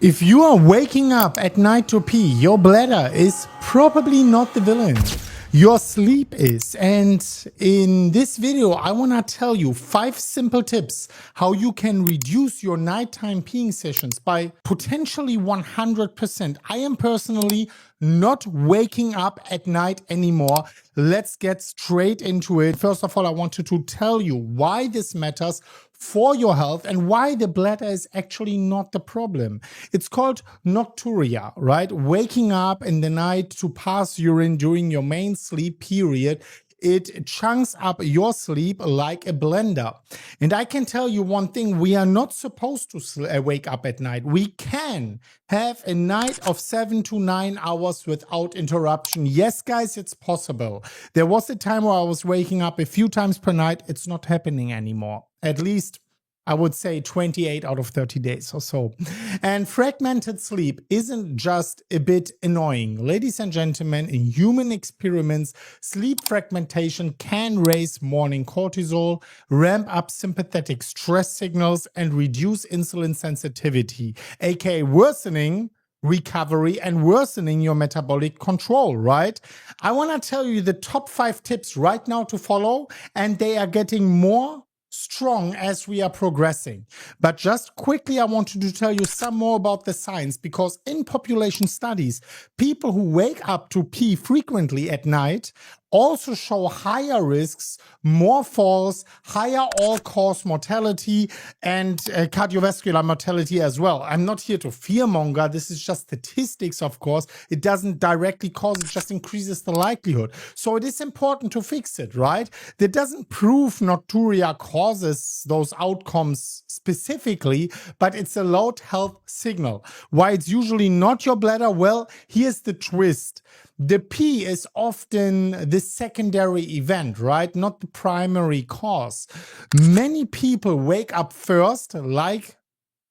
If you are waking up at night to pee, your bladder is probably not the villain. Your sleep is. And in this video, I want to tell you 5 simple tips how you can reduce your nighttime peeing sessions by potentially 100%. I am personally not waking up at night anymore. Let's get straight into it. First of all, I wanted to tell you why this matters for your health and why the bladder is actually not the problem. It's called nocturia, right? Waking up in the night to pass urine during your main sleep period. It chunks up your sleep like a blender. And I can tell you one thing, we are not supposed to wake up at night. We can have a night of 7 to 9 hours without interruption. Yes, guys, it's possible. There was a time where I was waking up a few times per night. It's not happening anymore. At least I would say 28 out of 30 days or so. And fragmented sleep isn't just a bit annoying. Ladies and gentlemen, in human experiments, sleep fragmentation can raise morning cortisol, ramp up sympathetic stress signals, and reduce insulin sensitivity, aka worsening recovery and worsening your metabolic control, right? I want to tell you the top 5 tips right now to follow, and they are getting more strong as we are progressing. But just quickly, I wanted to tell you some more about the science, because in population studies, people who wake up to pee frequently at night also show higher risks, more falls, higher all-cause mortality, and cardiovascular mortality as well. I'm not here to fearmonger. This is just statistics, of course. It doesn't directly cause, it just increases the likelihood. So it is important to fix it, right? That doesn't prove nocturia causes those outcomes specifically, but it's a loud health signal. Why it's usually not your bladder? Well, here's the twist. The pee is often the secondary event, right? Not the primary cause. Many people wake up first, like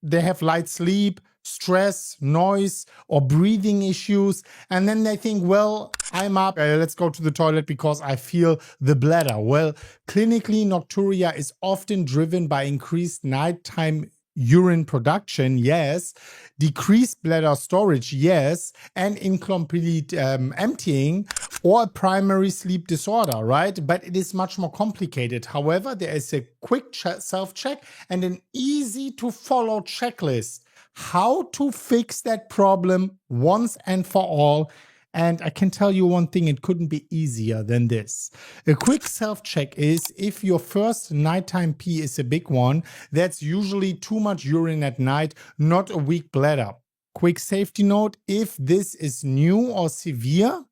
they have light sleep, stress, noise, or breathing issues. And then they think, well, I'm up, let's go to the toilet because I feel the bladder. Well, clinically, nocturia is often driven by increased nighttime urine production, yes, decreased bladder storage, yes, and incomplete emptying, or a primary sleep disorder, right? But it is much more complicated. However, there is a quick self-check and an easy to follow checklist how to fix that problem once and for all. And I can tell you one thing, it couldn't be easier than this. A quick self-check is if your first nighttime pee is a big one, that's usually too much urine at night, not a weak bladder. Quick safety note, if this is new or severe,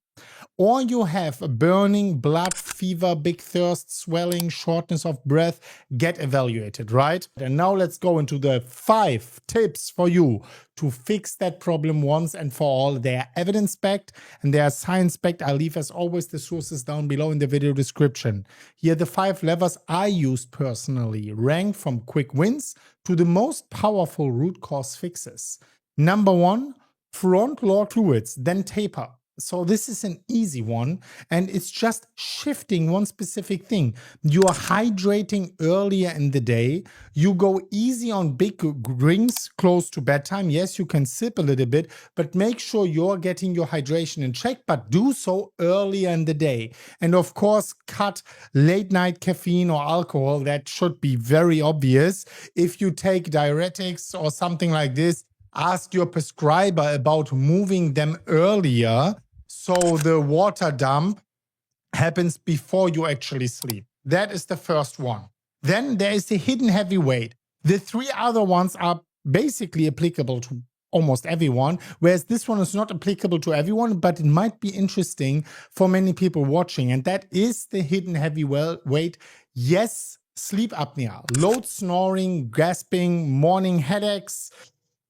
or you have a burning, blood, fever, big thirst, swelling, shortness of breath, get evaluated, right? And now let's go into the 5 tips for you to fix that problem once and for all. They are evidence-backed and they are science-backed. I'll leave, as always, the sources down below in the video description. Here are the 5 levers I used personally, ranked from quick wins to the most powerful root cause fixes. Number 1, front load fluids, then taper. So this is an easy one, and it's just shifting one specific thing. You are hydrating earlier in the day. You go easy on big drinks close to bedtime. Yes, you can sip a little bit, but make sure you're getting your hydration in check, but do so earlier in the day. And of course, cut late night caffeine or alcohol. That should be very obvious. If you take diuretics or something like this, ask your prescriber about moving them earlier so the water dump happens before you actually sleep. That is the first one. Then there is the hidden heavy weight. The 3 other ones are basically applicable to almost everyone, whereas this one is not applicable to everyone, but it might be interesting for many people watching, and that is the hidden heavy weight. Yes, sleep apnea, loud snoring, gasping, morning headaches,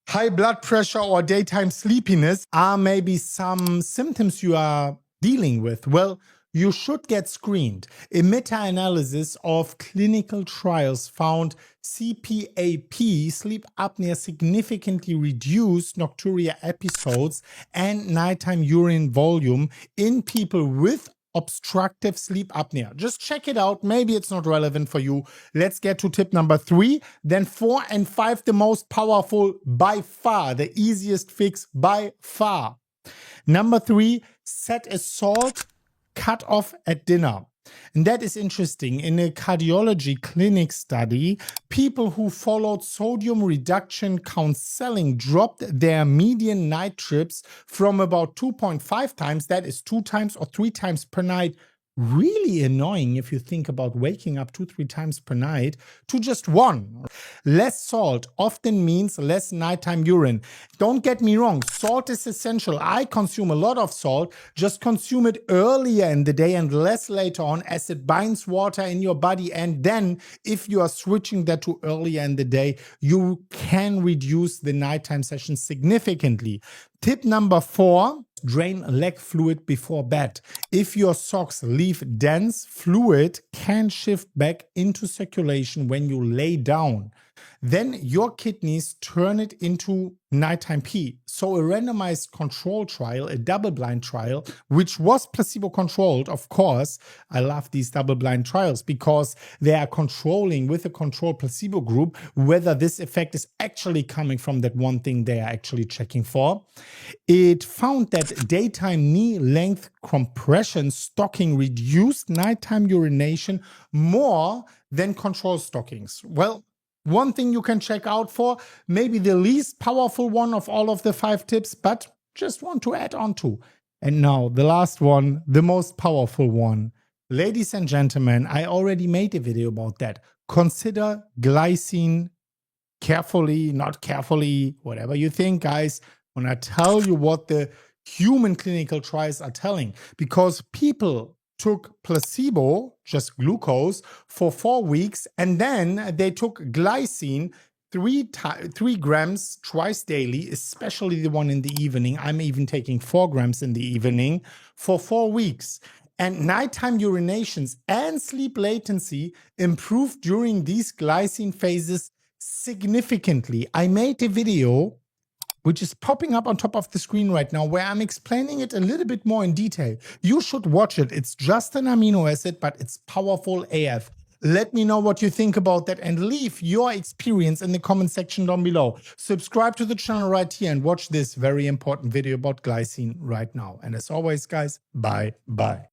high blood pressure, or daytime sleepiness are maybe some symptoms you are dealing with. Well, you should get screened. A meta-analysis of clinical trials found CPAP, sleep apnea, significantly reduced nocturia episodes and nighttime urine volume in people with obstructive sleep apnea. Just check it out. Maybe it's not relevant for you. Let's get to tip number 3. Then 4 and 5, the most powerful by far, the easiest fix by far. Number 3, set a salt cutoff at dinner. And that is interesting. In a cardiology clinic study, people who followed sodium reduction counseling dropped their median night trips from about 2.5 times, that is 2 times or 3 times per night. Really annoying if you think about waking up 2-3 times per night, to just 1. Less salt often means less nighttime urine. Don't get me wrong, salt is essential. I consume a lot of salt. Just consume it earlier in the day and less later on, as it binds water in your body. And then if you are switching that to earlier in the day, you can reduce the nighttime session significantly. Tip number 4, drain leg fluid before bed. If your socks leave dense, fluid can shift back into circulation when you lay down. Then your kidneys turn it into nighttime pee. So a randomized control trial, a double-blind trial, which was placebo-controlled, of course. I love these double-blind trials because they are controlling with a control placebo group whether this effect is actually coming from that one thing they are actually checking for. It found that daytime knee length compression stocking reduced nighttime urination more than control stockings. Well, one thing you can check out for, maybe the least powerful one of all of the 5 tips, but just want to add on to. And now the last one, the most powerful one. Ladies and gentlemen, I already made a video about that. Consider glycine carefully, not carefully, whatever you think, guys, when I tell you what the human clinical trials are telling. Because people took placebo, just glucose, for 4 weeks, and then they took glycine 3 grams twice daily, especially the one in the evening. I'm even taking 4 grams in the evening for 4 weeks. And nighttime urinations and sleep latency improved during these glycine phases significantly. I made a video which is popping up on top of the screen right now, where I'm explaining it a little bit more in detail. You should watch it. It's just an amino acid, but it's powerful AF. Let me know what you think about that and leave your experience in the comment section down below. Subscribe to the channel right here and watch this very important video about glycine right now. And as always, guys, bye-bye.